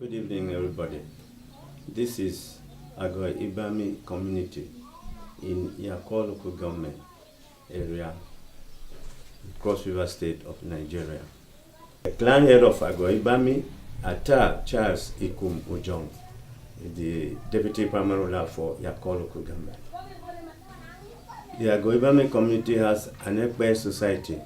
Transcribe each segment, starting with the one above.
Good evening, everybody. This is Ago Ibami community in Yako local government area, Cross River State of Nigeria. The clan head of Ago Ibami, Ata Charles Ikum Ujong, the deputy primary ruler for Yako local government. The Ago Ibami community has an Ékpè society.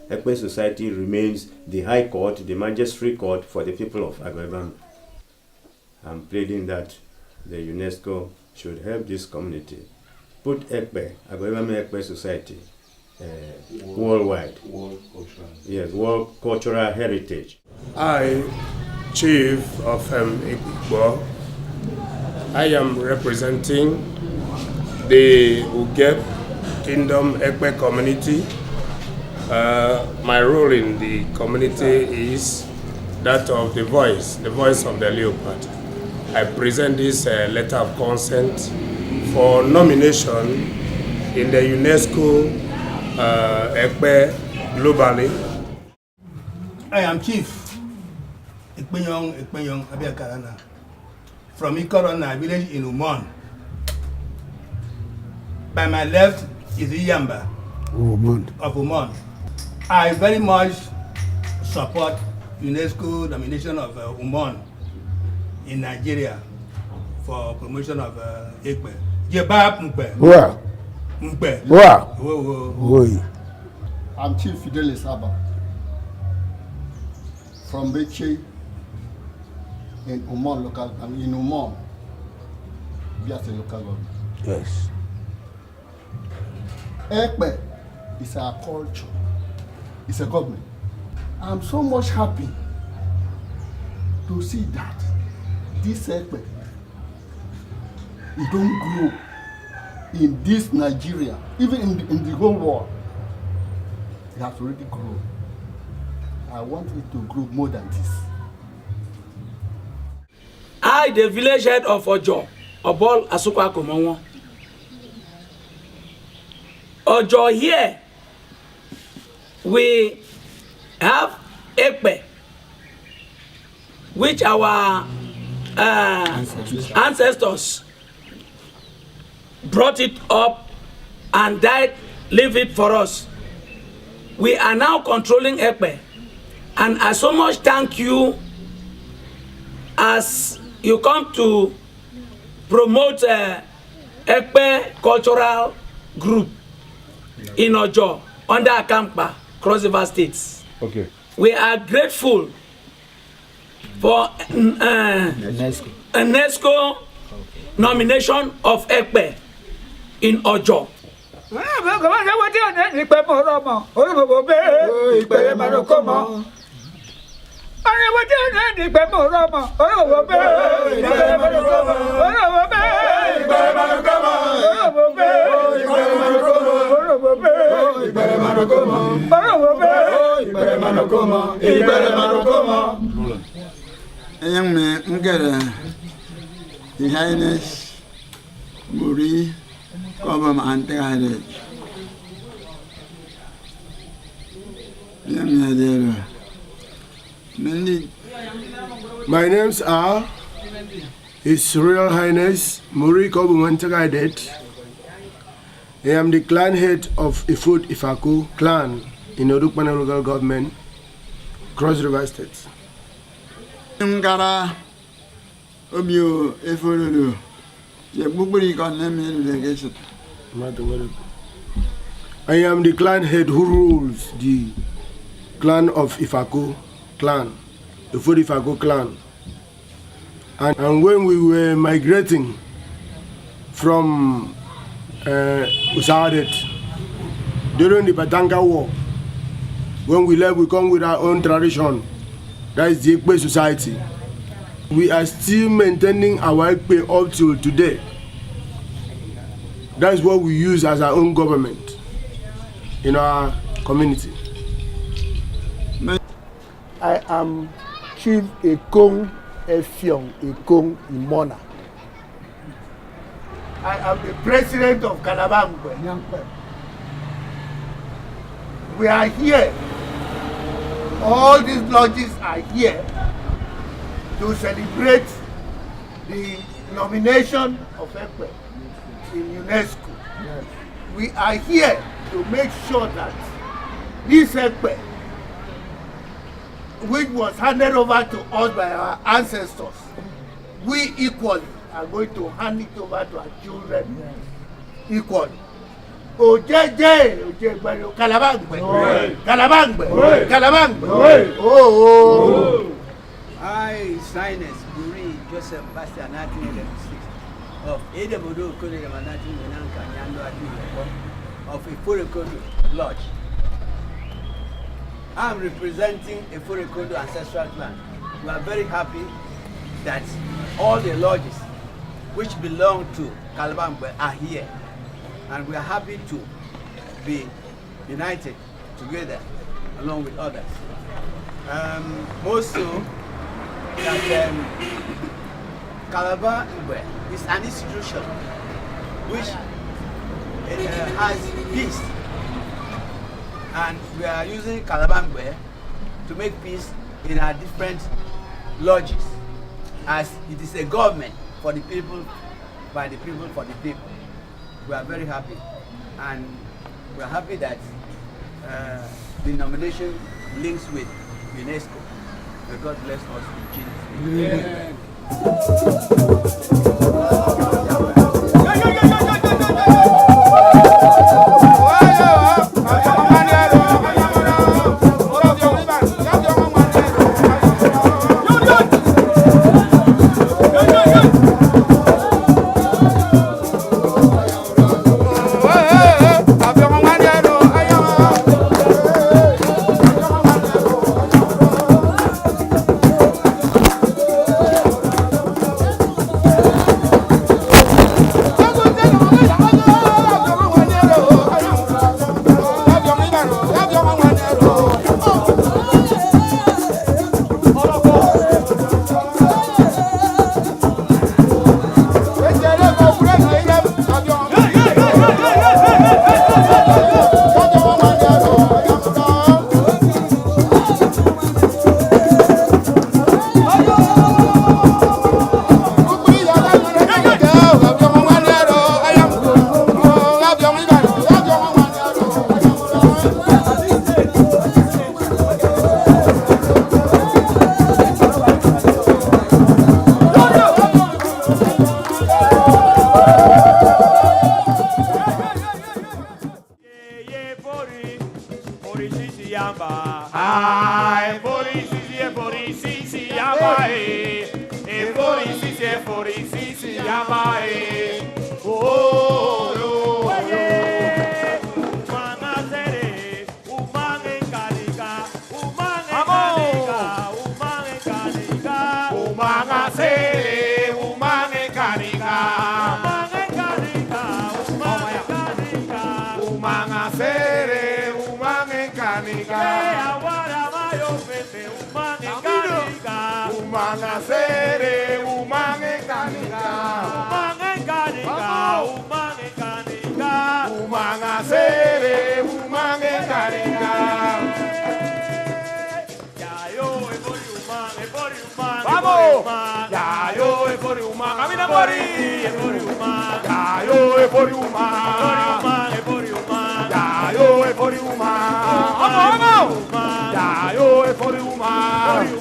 Ékpè society remains the high court, the magistrate court for the people of Ago Ibami. I'm pleading that the UNESCO should help this community put Ékpè, Ago Ibami Ékpè society, worldwide. Yes, World Cultural Heritage. I, Chief of Ékpè, I am representing the Ugep Kingdom Ékpè community. My role in the community is that of the voice of the leopard. I present this letter of consent for nomination in the UNESCO Ékpè globally. I am Chief Ékpè Abakuá from Ikorona village in Umon. By my left is Iyamba of Umon. I very much support UNESCO nomination of Umon in Nigeria for promotion of Ékpè. I'm Chief Fidelis Abba from Beche in Umon local government. In Umon, Biase local government. Yes. Ékpè is our culture. It's a government. I'm so much happy to see that this Ékpè, it don't grow in this Nigeria, even in the whole world. It has already grown. I want it to grow more than this. I, the village head of Ojo, Obol Asukwa Komonwo. Ojo here, we have Ékpè, which our ancestors brought it up and died, leave it for us. We are now controlling Ékpè, and I so much thank you as you come to promote Ékpè cultural group in Ojo under Akamkpa, Cross River States. Okay. We are grateful for UNESCO nomination of Ékpè in Ojo. Young man, His Highness Muri Calabar Mgbe My names are His Royal Highness Muri Calabar Mgbe. I am the clan head of Ifud Ifako clan in Odukpana local government, Cross River State. Ngara Obio Efododo. I am the clan head who rules the clan of Ifako clan, the Ifud Ifako clan. And when we were migrating from Usadet during the Batanga War, when we left, we come with our own tradition. That is the Ékpè society. We are still maintaining our Ékpè up till today. That is what we use as our own government in our community. I am Chief Ekong Efiong Ekong Imona. I am the president of Calabar Mgbe. We are here. All these lodges are here to celebrate the nomination of Ékpè in UNESCO. Yes. We are here to make sure that this Ékpè, which was handed over to us by our ancestors, we equally are going to hand it over to our children equally. Ojeje, Calabar Mgbe, Calabar Mgbe, Calabar Mgbe. Oh. I, His Highness Buri Joseph Basta 1986 of Edemodo Kole Manati Menanka Nyando Adi of Ifurekondo Lodge. I am representing Ifurekondo ancestral clan. We are very happy that all the lodges which belong to Calabar Mgbe are here, and we are happy to be united together along with others. Most so that Calabar Mgbe is an institution which has peace, and we are using Calabar Mgbe to make peace in our different lodges, as it is a government for the people, by the people, for the people. We are very happy, and we are happy that the nomination links with UNESCO. May God bless us in Jesus' name. Vamos!